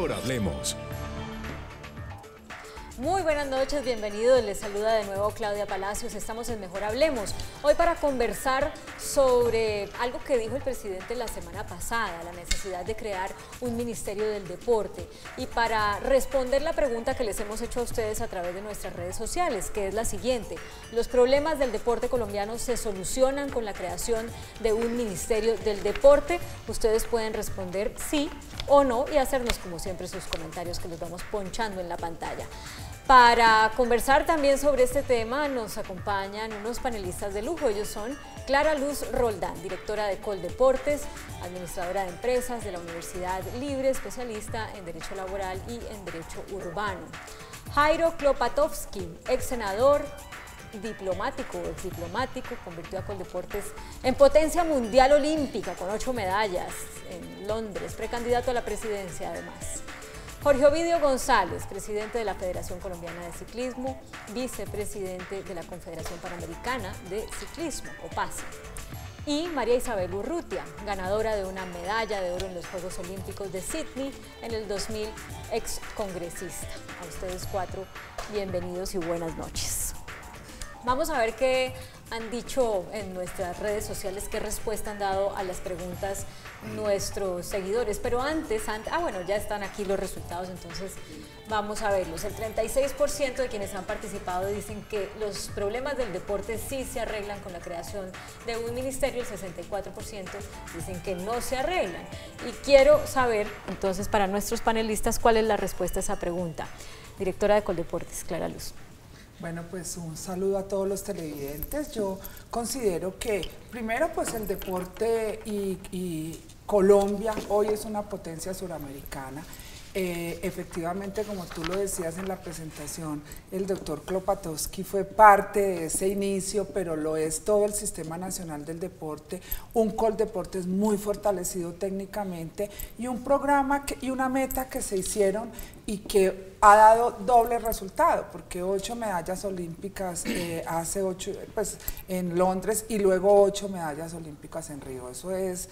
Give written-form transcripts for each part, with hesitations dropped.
Mejor Hablemos. Muy buenas noches, bienvenidos. Les saluda de nuevo Claudia Palacios. Estamos en Mejor Hablemos. Hoy para conversar sobre algo que dijo el presidente la semana pasada, la necesidad de crear un Ministerio del Deporte. Y para responder la pregunta que les hemos hecho a ustedes a través de nuestras redes sociales, que es la siguiente: ¿los problemas del deporte colombiano se solucionan con la creación de un Ministerio del Deporte? Ustedes pueden responder sí o no y hacernos como siempre sus comentarios que los vamos ponchando en la pantalla. Para conversar también sobre este tema nos acompañan unos panelistas de lujo. Ellos son Clara Luz Roldán, directora de Coldeportes, administradora de empresas de la Universidad Libre, especialista en Derecho Laboral y en Derecho Urbano. Jairo Klopatowski, ex senador, exdiplomático, convirtió a Coldeportes en potencia mundial olímpica con 8 medallas en Londres, precandidato a la presidencia además. Jorge Ovidio González, presidente de la Federación Colombiana de Ciclismo, vicepresidente de la Confederación Panamericana de Ciclismo, OPACI. Y María Isabel Urrutia, ganadora de una medalla de oro en los Juegos Olímpicos de Sydney en el 2000, ex congresista. A ustedes cuatro, bienvenidos y buenas noches. Vamos a ver qué han dicho en nuestras redes sociales, qué respuesta han dado a las preguntas nuestros seguidores. Pero antes, bueno, ya están aquí los resultados, entonces vamos a verlos. El 36% de quienes han participado dicen que los problemas del deporte sí se arreglan con la creación de un ministerio, el 64% dicen que no se arreglan. Y quiero saber, entonces, para nuestros panelistas, cuál es la respuesta a esa pregunta. Directora de Coldeportes, Clara Luz. Bueno, pues un saludo a todos los televidentes. Yo considero que primero pues el deporte y Colombia hoy es una potencia suramericana. Efectivamente, como tú lo decías en la presentación, el doctor Klopatowski fue parte de ese inicio, pero lo es todo el Sistema Nacional del Deporte, un Coldeportes muy fortalecido técnicamente y un programa y una meta que se hicieron y que ha dado doble resultado, porque 8 medallas olímpicas hace 8 pues, en Londres y luego 8 medallas olímpicas en Río. Eso es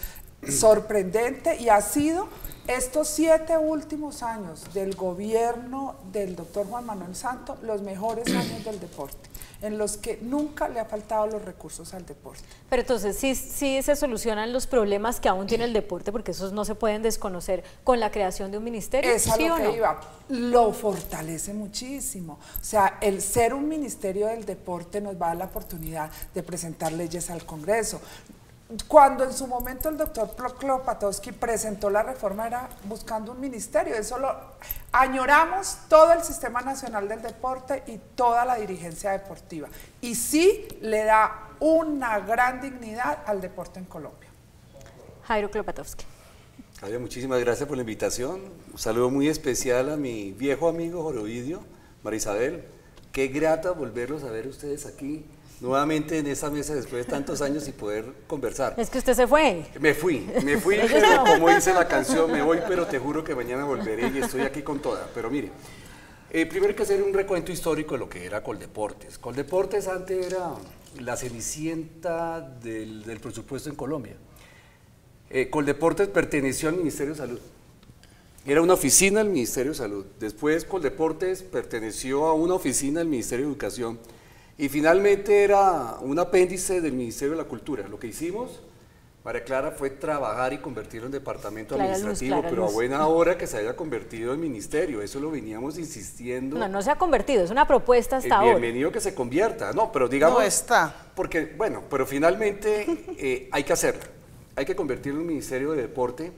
sorprendente y ha sido estos 7 últimos años del gobierno del doctor Juan Manuel Santos los mejores años del deporte, en los que nunca le ha faltado los recursos al deporte. Pero entonces sí se solucionan los problemas que aún tiene el deporte, porque esos no se pueden desconocer con la creación de un ministerio. Es a ¿Sí lo o que no? iba, lo fortalece muchísimo. O sea, el ser un ministerio del deporte nos va a dar la oportunidad de presentar leyes al Congreso. Cuando en su momento el doctor Klopatowski presentó la reforma era buscando un ministerio, eso lo añoramos todo el Sistema Nacional del Deporte y toda la dirigencia deportiva. Y sí le da una gran dignidad al deporte en Colombia. Jairo Klopatowski. Javier, muchísimas gracias por la invitación. Un saludo muy especial a mi viejo amigo Jorge Ovidio, María Isabel. Qué grata volverlos a ver ustedes aquí nuevamente en esa mesa después de tantos años y poder conversar. Es que usted se fue. Me fui, pero como dice la canción, me voy, pero te juro que mañana volveré y estoy aquí con toda. Pero mire, primero hay que hacer un recuento histórico de lo que era Coldeportes. Coldeportes antes era la cenicienta del presupuesto en Colombia. Coldeportes perteneció al Ministerio de Salud. Era una oficina del Ministerio de Salud. Después Coldeportes perteneció a una oficina del Ministerio de Educación. Y finalmente era un apéndice del Ministerio de la Cultura. Lo que hicimos, María Clara, fue trabajar y convertirlo en departamento administrativo, pero a buena hora que se haya convertido en ministerio. Eso lo veníamos insistiendo. No se ha convertido, es una propuesta hasta ahora. Bienvenido que se convierta, no, pero digamos... No está. Porque, bueno, pero finalmente hay que hacerlo. Hay que convertirlo en un ministerio de deporte,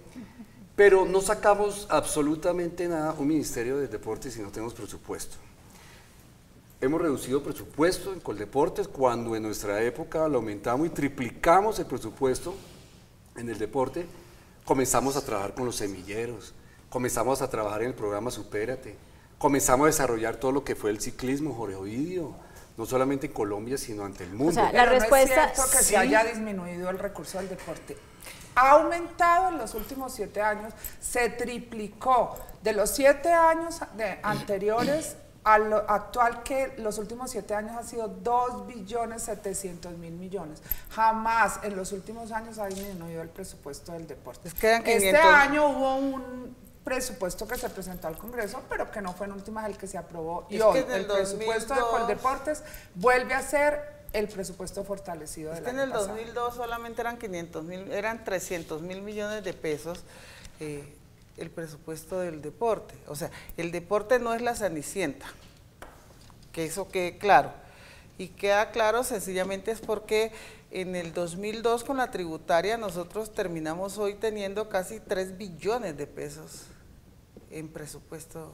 pero no sacamos absolutamente nada un ministerio de deporte si no tenemos presupuesto. Hemos reducido presupuesto en Coldeportes cuando en nuestra época lo aumentamos y triplicamos el presupuesto en el deporte. Comenzamos a trabajar con los semilleros, comenzamos a trabajar en el programa Supérate, comenzamos a desarrollar todo lo que fue el ciclismo, Jorge Ovidio, no solamente en Colombia, sino ante el mundo. O sea, la respuesta... No es cierto que se haya disminuido el recurso al deporte. Ha aumentado en los últimos 7 años, se triplicó de los 7 años anteriores a lo actual, que los últimos 7 años ha sido 2.700.000.000.000. Jamás en los últimos años ha disminuido el presupuesto del deporte. Este año hubo presupuesto que se presentó al Congreso, pero que no fue en últimas el que se aprobó. Y Es hoy que en el el presupuesto de 2002 Coldeportes vuelve a ser el presupuesto fortalecido del año pasado. En el 2002 solamente eran 500.000, eran 300.000 millones de pesos el presupuesto del deporte. O sea, el deporte no es la Cenicienta, que eso quede claro. Y queda claro sencillamente es porque en el 2002 con la tributaria nosotros terminamos hoy teniendo casi 3 billones de pesos en presupuesto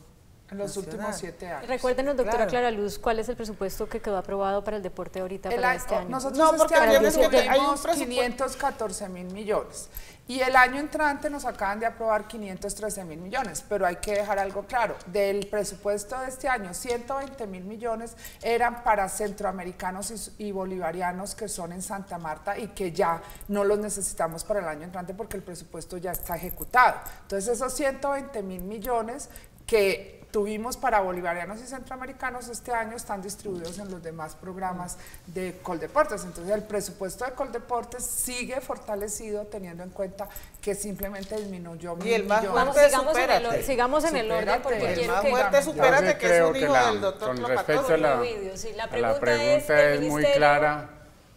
en los nacional. últimos 7 años. Recuérdenos, doctora Claro. Clara Luz, ¿cuál es el presupuesto que quedó aprobado para el deporte ahorita para este año? Nosotros No, este porque año tienes que- hay un tuvimos presupuesto. 514.000 millones y el año entrante nos acaban de aprobar 513.000 millones, pero hay que dejar algo claro, del presupuesto de este año, 120.000 millones eran para centroamericanos y bolivarianos que son en Santa Marta y que ya no los necesitamos para el año entrante porque el presupuesto ya está ejecutado. Entonces esos 120.000 millones que tuvimos para bolivarianos y centroamericanos este año están distribuidos en los demás programas de Coldeportes. Entonces el presupuesto de Coldeportes sigue fortalecido teniendo en cuenta que simplemente disminuyó Y el más millones. Vamos, Supérate. sigamos en el orden Supérate. porque El quiero más que... fuerte, Yo supérate, sí que es creo un que hijo del doctor con Tlapacón. respecto a la Sí, la la pregunta pregunta ¿el es muy ministerio clara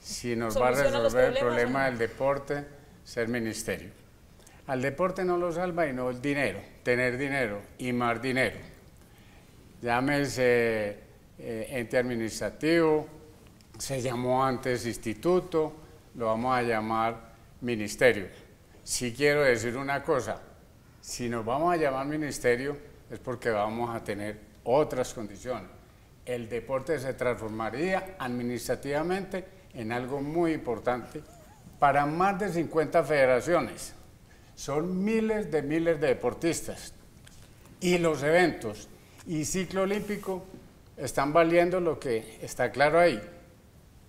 si nos va a soluciona los resolver el problemas problema o no? del deporte ser ministerio. Al deporte no lo salva y no el dinero, tener dinero y más dinero. Llámese ente administrativo, se llamó antes instituto, lo vamos a llamar ministerio. Sí quiero decir una cosa, si nos vamos a llamar ministerio es porque vamos a tener otras condiciones. El deporte se transformaría administrativamente en algo muy importante para más de 50 federaciones. Son miles de deportistas y los eventos y ciclo olímpico están valiendo lo que está claro ahí,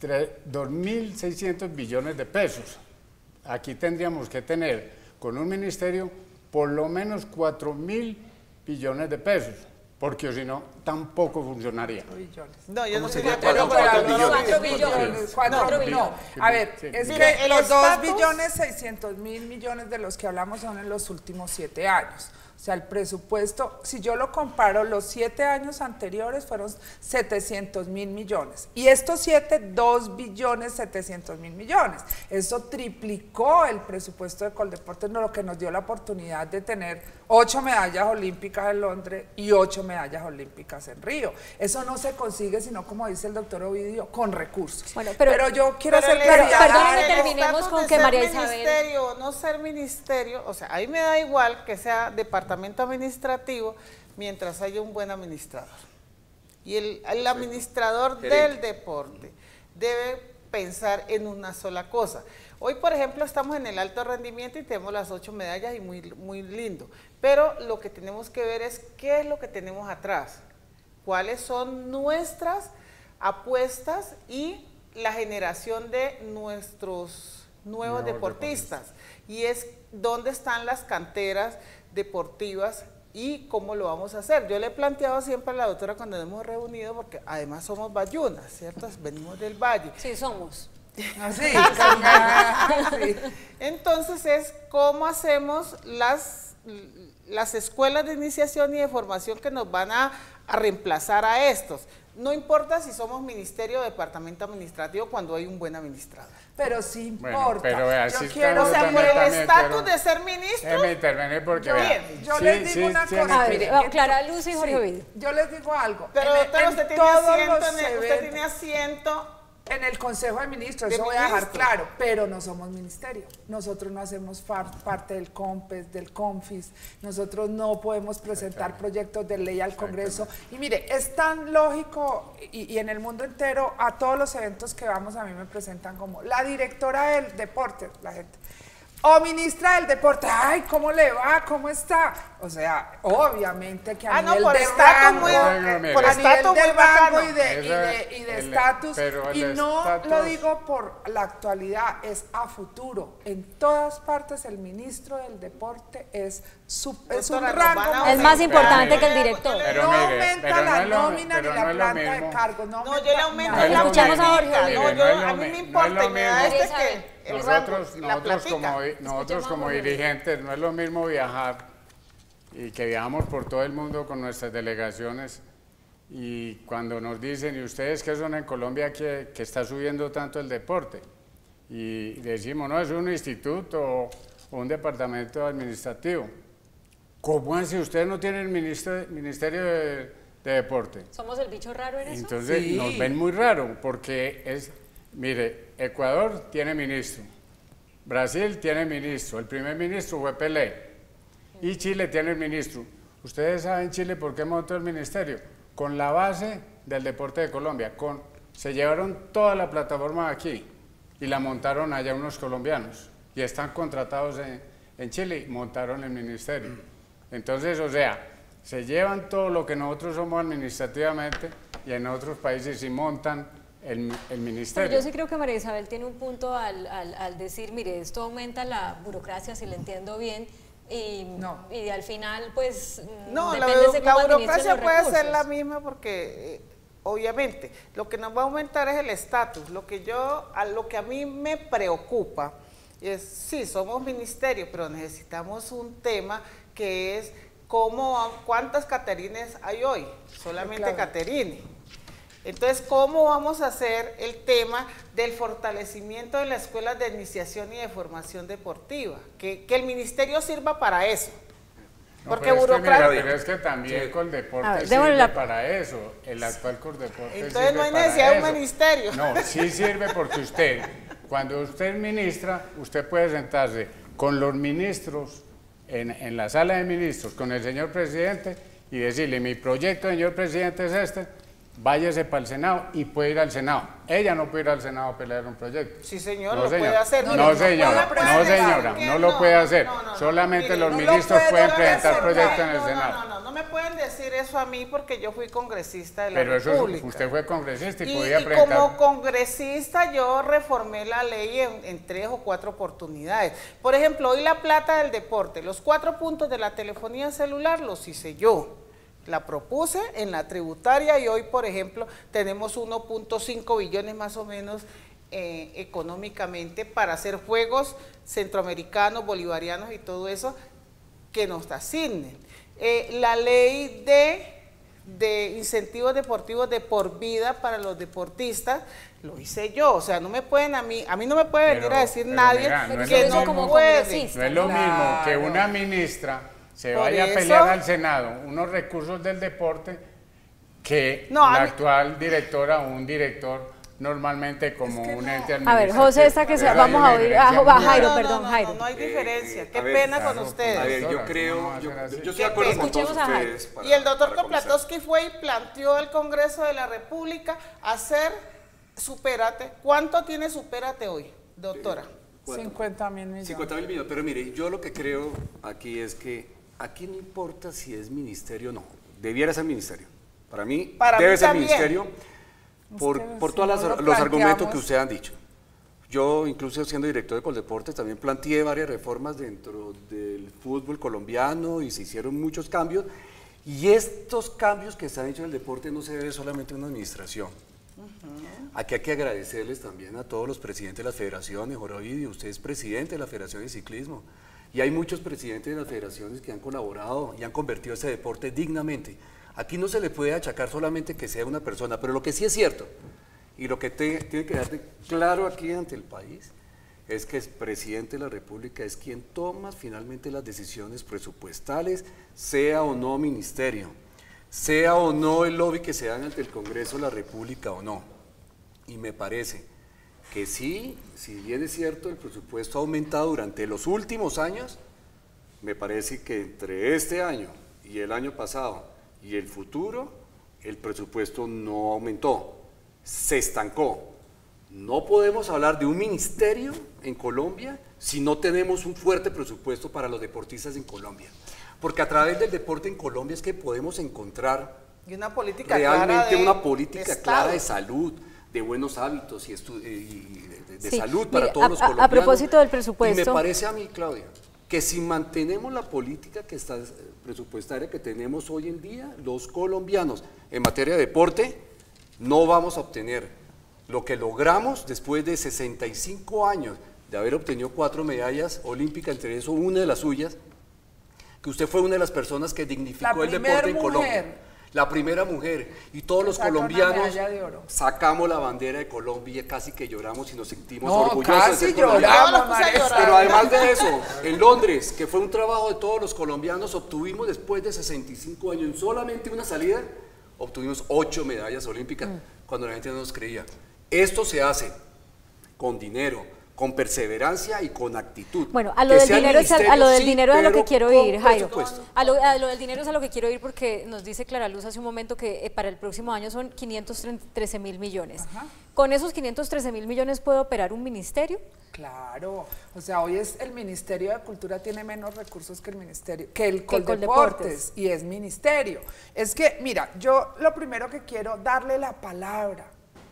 2.600 billones de pesos. Aquí tendríamos que tener con un ministerio por lo menos 4.000 billones de pesos, porque si no, tampoco funcionaría. No, yo no ¿Cómo estoy sería de acuerdo con 4 la billones? 4 billones. No. A ver, Sí. es Mire, que el los estatus- 2.600.000 millones de los que hablamos son en los últimos 7 años. O sea, el presupuesto, si yo lo comparo, los 7 años anteriores fueron 700.000 millones. Y estos 2.700.000 millones. Eso triplicó el presupuesto de Coldeportes, lo que nos dio la oportunidad de tener 8 medallas olímpicas en Londres y 8 medallas olímpicas en Río. Eso no se consigue, sino como dice el doctor Ovidio, con recursos. Bueno, pero yo quiero Pero hacer el claridad. perdóneme, el terminemos estatus con de que ser María Isabel- ministerio o no ser ministerio, o sea, ahí me da igual que sea departamento administrativo mientras haya un buen administrador. Y el administrador Gerente. del deporte debe pensar en una sola cosa. Hoy, por ejemplo, estamos en el alto rendimiento y tenemos las 8 medallas y muy lindo. Pero lo que tenemos que ver es qué es lo que tenemos atrás, cuáles son nuestras apuestas y la generación de nuestros nuevos deportistas. Y es dónde están las canteras deportivas y cómo lo vamos a hacer. Yo le he planteado siempre a la doctora cuando nos hemos reunido, porque además somos bayunas, ¿cierto? Venimos del valle. Sí, somos. Así, sí. Entonces es cómo hacemos las escuelas de iniciación y de formación que nos van a reemplazar a estos. No importa si somos ministerio o departamento administrativo cuando hay un buen administrador. Pero sí importa. Bueno, pero vea, yo sí quiero, O sea, por También, el estatus pero- de ser ministro, Déjeme intervenir porque vea, yo les digo una tiene cosa, A que- ver, mire, Clara Luz y Jorge sí, Ovidio. yo les digo algo. pero En- doctora, en usted tiene todos asiento, los usted eventos- tiene asiento. En el Consejo de Ministros, De eso voy a dejar ministros. claro, pero no somos ministerio. Nosotros no hacemos parte del COMPES, del CONFIS, nosotros no podemos presentar proyectos de ley al Congreso. Y mire, es tan lógico, y en el mundo entero, a todos los eventos que vamos, a mí me presentan como la directora del deporte, la gente. O ministra del deporte, ay, ¿cómo le va? ¿Cómo está? O sea, obviamente que a No, nivel por de estatus rango, muy, Oiga, por a estatus nivel muy de rango bacano. y de El- estatus, pero el y no estatus- lo digo por la actualidad, es a futuro. En todas partes el ministro del deporte es un Doctora, nos rango van a más Es más Pero importante mire, que el director. Pero no mire, aumenta pero la no es lo- nómina ni pero la no es lo planta de mismo. cargos, no No, aumenta yo le aumento nada. No es la lo Escuchamos a mismo. Jorge platita, Ovidio. no, Mire, yo, a mí me importa no es y lo me da mismo. este que el rango, la Nosotros platica. como dirigentes, no es lo mismo viajar y que viajamos por todo el mundo con nuestras delegaciones, y cuando nos dicen, ¿y ustedes qué son en Colombia que está subiendo tanto el deporte? Y decimos, no, es un instituto o un departamento administrativo. ¿Cómo así? ¿Ustedes no tienen ministerio de deporte? ¿Somos el bicho raro en eso? Entonces Sí. nos ven muy raro, porque mire, Ecuador tiene ministro, Brasil tiene ministro, el primer ministro fue Pelé, y Chile tiene el ministro. ¿Ustedes saben Chile por qué montó el ministerio? Con la base del deporte de Colombia, se llevaron toda la plataforma aquí y la montaron allá unos colombianos, y están contratados en Chile y montaron el ministerio. Entonces, o sea, se llevan todo lo que nosotros somos administrativamente y en otros países sí montan el ministerio. Pero yo sí creo que María Isabel tiene un punto al decir, mire, esto aumenta la burocracia, si le entiendo bien, y al final, pues, No, depende de la cómo burocracia administren los puede ser recursos. la misma porque, obviamente, lo que nos va a aumentar es el estatus. Lo que a mí me preocupa es, sí, somos ministerio, pero necesitamos un tema que es ¿cuántas Caterines hay hoy? Solamente Claro. Caterine. Entonces, ¿cómo vamos a hacer el tema del fortalecimiento de las escuelas de iniciación y de formación deportiva? Que el ministerio sirva para eso. No, Porque pero es que, burocracia... mira, pero es que también Sí. Coldeporte A ver, sirve démosle la- para eso, el actual Coldeporte Entonces no hay para necesidad de un eso. ministerio. No, sí sirve porque cuando usted ministra, usted puede sentarse con los ministros en la sala de ministros, con el señor presidente, y decirle, mi proyecto, señor presidente, es este, váyase para el Senado, y puede ir al Senado. Ella no puede ir al Senado a pelear un proyecto. Sí, señor, No, lo señor. puede hacer. No, Mire, no señora, puede no, presentar. señora, ¿Qué? no lo puede hacer. No. Solamente Mire, los no lo ministros puede pueden presentar. presentar proyectos en el Senado. No me pueden decir eso a mí porque yo fui congresista de la Pero eso República. usted fue congresista y Y podía presentar. como congresista yo reformé la ley en 3 o 4 oportunidades. Por ejemplo, hoy la plata del deporte, los 4 puntos de la telefonía celular los hice yo. La propuse en la tributaria y hoy, por ejemplo, tenemos 1.5 billones más o menos económicamente para hacer juegos centroamericanos, bolivarianos y todo eso que nos asignen. La ley de incentivos deportivos de por vida para los deportistas, lo hice yo, o sea, no me pueden a mí no me puede venir a decir pero nadie mira, no es que lo no mismo. puede. congresista. No es lo mismo que Claro. una ministra se Por vaya a eso- pelear al Senado unos recursos del deporte que No, a la mí- actual directora o un director normalmente como un ente A administrativo. ver, José, esta que Esa vamos a es oír. una diferencia muy Jairo, grande. perdón, Jairo. No hay diferencia. Qué a ver, pena con claro, ustedes. A ver, Doctora, yo ¿cómo creo, va a ser así? yo estoy de acuerdo con todos Escuchemos a Jairo. ustedes. Y el doctor para conversar. Koplatowski fue y planteó al Congreso de la República hacer Supérate. ¿Cuánto tiene Supérate hoy, doctora? 50.000 millones. 50.000 millones, pero mire, yo lo que creo aquí es que aquí no importa si es ministerio o no, debiera ser ministerio. Para mí debe ser también. ministerio por si todos no lo los argumentos planteamos- que ustedes han dicho. Yo, incluso siendo director de Coldeportes, también planteé varias reformas dentro del fútbol colombiano y se hicieron muchos cambios. Y estos cambios que se han hecho en el deporte no se debe solamente a una administración. Aquí hay que agradecerles también a todos los presidentes de las federaciones. Jorge Ovidio, usted es presidente de la Federación de Ciclismo. Y hay muchos presidentes de las federaciones que han colaborado y han convertido ese deporte dignamente. Aquí no se le puede achacar solamente que sea una persona, pero lo que sí es cierto, y lo que tiene que quedarte claro aquí ante el país, es que el presidente de la República es quien toma finalmente las decisiones presupuestales, sea o no ministerio, sea o no el lobby que se haga ante el Congreso de la República o no. Y me parece que sí, si bien es cierto, el presupuesto ha aumentado durante los últimos años, me parece que entre este año y el año pasado y el futuro, el presupuesto no aumentó, se estancó. No podemos hablar de un ministerio en Colombia si no tenemos un fuerte presupuesto para los deportistas en Colombia. Porque a través del deporte en Colombia es que podemos encontrar Y una política clara realmente de una política Estado. clara de salud, de buenos hábitos y de Sí, salud para mire, todos los a colombianos. propósito del Y presupuesto. me parece a mí, Claudia, que si mantenemos la política que está presupuestaria que tenemos hoy en día, los colombianos en materia de deporte, no vamos a obtener lo que logramos después de 65 años de haber obtenido 4 medallas olímpicas, entre eso una de las suyas, que usted fue una de las personas que dignificó el deporte en Colombia. La primera mujer, y todos los colombianos sacamos la bandera de Colombia, casi que lloramos y nos sentimos orgullosos de ser colombianos. Pero además de eso, en Londres, que fue un trabajo de todos los colombianos, obtuvimos después de 65 años, en solamente una salida, obtuvimos 8 medallas olímpicas, cuando la gente no nos creía. Esto se hace con dinero, con perseverancia y con actitud. Bueno, a lo del dinero es a lo del dinero es a lo que quiero ir, Jairo. A lo del dinero es a lo que quiero ir porque nos dice Clara Luz hace un momento que para el próximo año son 513.000 millones. Ajá. ¿Con esos 513.000 millones puede operar un ministerio? Claro, o sea, hoy el Ministerio de Cultura tiene menos recursos que el Ministerio, que el Coldeportes, y es ministerio. Es que, mira, yo lo primero que quiero darle la palabra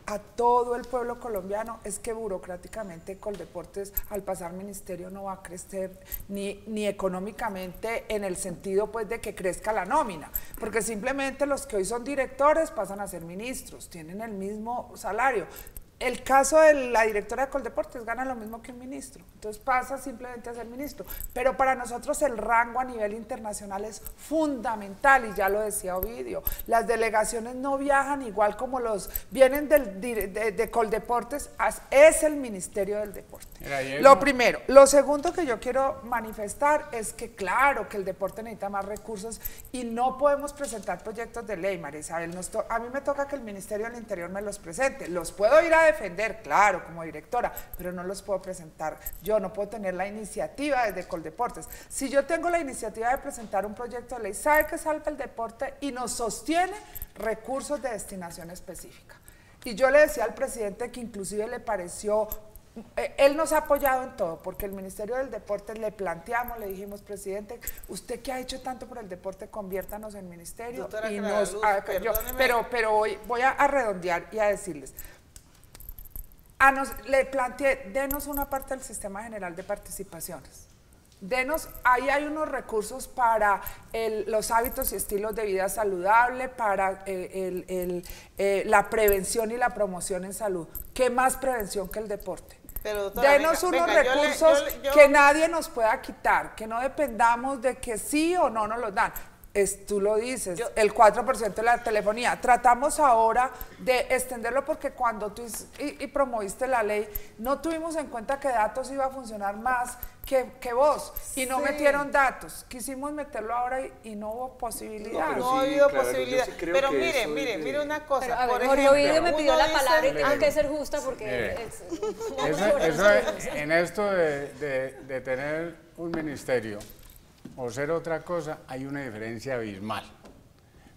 a todo el pueblo colombiano es que burocráticamente Coldeportes al pasar ministerio no va a crecer ni económicamente en el sentido pues de que crezca la nómina, porque simplemente los que hoy son directores pasan a ser ministros, tienen el mismo salario. El caso de la directora de Coldeportes gana lo mismo que un ministro, entonces pasa simplemente a ser ministro, pero para nosotros el rango a nivel internacional es fundamental y ya lo decía Ovidio, las delegaciones no viajan igual como vienen de Coldeportes, es el Ministerio del Deporte. Lo primero. Lo segundo que yo quiero manifestar es que claro que el deporte necesita más recursos y no podemos presentar proyectos de ley, María Isabel, a mí me toca que el Ministerio del Interior me los presente, los puedo ir a defender, claro, como directora, pero no los puedo presentar. Yo no puedo tener la iniciativa desde Coldeportes. Si yo tengo la iniciativa de presentar un proyecto de ley, sabe que salva el deporte y nos sostiene recursos de destinación específica. Y yo le decía al presidente que inclusive le pareció, él nos ha apoyado en todo, porque el Ministerio del Deporte le planteamos, le dijimos, presidente, usted que ha hecho tanto por el deporte, conviértanos en ministerio. Doctora, y pero hoy voy a redondear y a decirles, le planteé, denos una parte del Sistema General de Participaciones. Ahí hay unos recursos para los hábitos y estilos de vida saludable, para la prevención y la promoción en salud. ¿Qué más prevención que el deporte? Pero, doctora, denos unos recursos que nadie nos pueda quitar, que no dependamos de que sí o no nos los dan. Tú lo dices, el 4% de la telefonía. Tratamos ahora de extenderlo porque cuando tú promoviste la ley, no tuvimos en cuenta que datos iba a funcionar más que vos, y no metieron datos. Quisimos meterlo ahora y no hubo posibilidad. No ha habido posibilidad. Sí, pero mire una cosa. Pero, Jorge Ovidio me pidió la palabra y tengo que ser justa porque en esto de tener un ministerio o ser otra cosa, hay una diferencia abismal.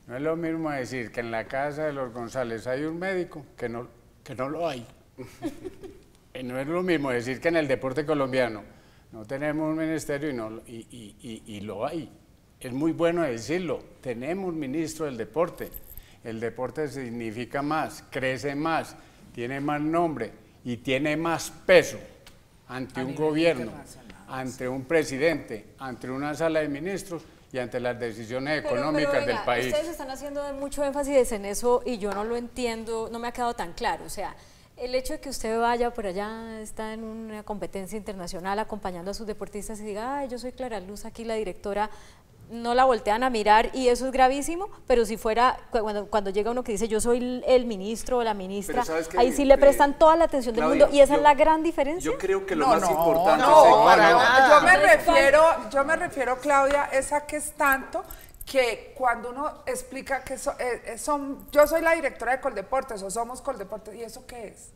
No es lo mismo decir que en la casa de los González hay un médico que no lo hay. No es lo mismo decir que en el deporte colombiano no tenemos un ministerio y lo hay. Es muy bueno decirlo, tenemos ministro del deporte. El deporte significa más, crece más, tiene más nombre y tiene más peso ante un gobierno, ante un presidente, ante una sala de ministros y ante las decisiones económicas del país. Ustedes están haciendo mucho énfasis en eso y yo no lo entiendo, no me ha quedado tan claro. O sea, el hecho de que usted vaya por allá, está en una competencia internacional acompañando a sus deportistas y diga, ay, yo soy Clara Luz, aquí la directora, no la voltean a mirar y eso es gravísimo, pero si fuera, cuando llega uno que dice yo soy el ministro o la ministra, ahí sí le prestan toda la atención del mundo y esa es la gran diferencia. Yo creo que lo más importante yo me refiero, Claudia, es a que es tanto que cuando uno explica que yo soy la directora de Coldeportes o somos Coldeportes, ¿y eso qué es?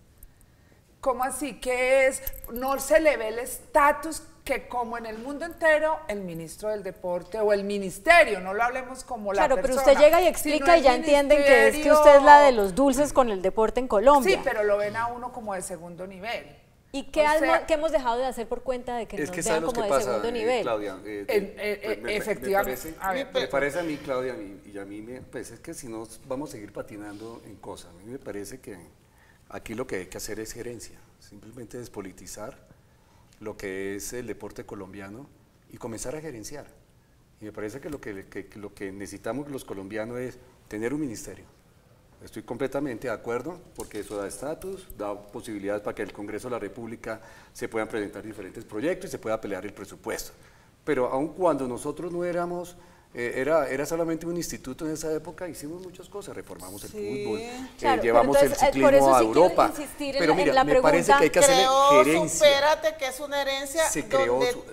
¿Cómo así? ¿Qué es? No se le ve el estatus que como en el mundo entero, el ministro del deporte o el ministerio, no lo hablemos como la persona. Claro, pero usted llega y explica y ya entienden que es que usted es la de los dulces con el deporte en Colombia. Sí, pero lo ven a uno como de segundo nivel. ¿Y qué hemos dejado de hacer por cuenta de que nos vean como de segundo nivel? Claudia, efectivamente. Me parece a mí, Claudia, y a mí me parece que si no vamos a seguir patinando en cosas, a mí me parece que aquí lo que hay que hacer es gerencia, simplemente despolitizar lo que es el deporte colombiano y comenzar a gerenciar. Y me parece que lo que necesitamos los colombianos es tener un ministerio. Estoy completamente de acuerdo porque eso da estatus, da posibilidades para que el Congreso de la República se puedan presentar diferentes proyectos y se pueda pelear el presupuesto. pero aun cuando nosotros no éramos, era solamente un instituto en esa época, hicimos muchas cosas, reformamos el fútbol, Claro, llevamos pero entonces, el por eso ciclismo a sí quiero Europa, insistir en pero la- en mira, la me parece pregunta. que hay que hacerle gerencia. Supérate, que es una herencia Se creó donde su-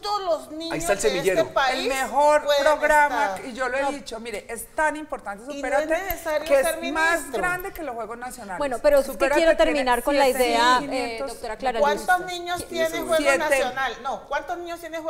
todos los niños Ahí está el de semillero. este país El mejor pueden programa, estar. y yo lo he dicho, mire, es tan importante Y no Supérate, es necesario que ser es más ministro. grande que los Juegos Nacionales. Bueno, pero es que Supérate quiero tiene terminar con la idea, 7.500 doctora Clara Luz. ¿Cuántos niños tiene Juegos Siete. Nacional? No, ¿cuántos niños tiene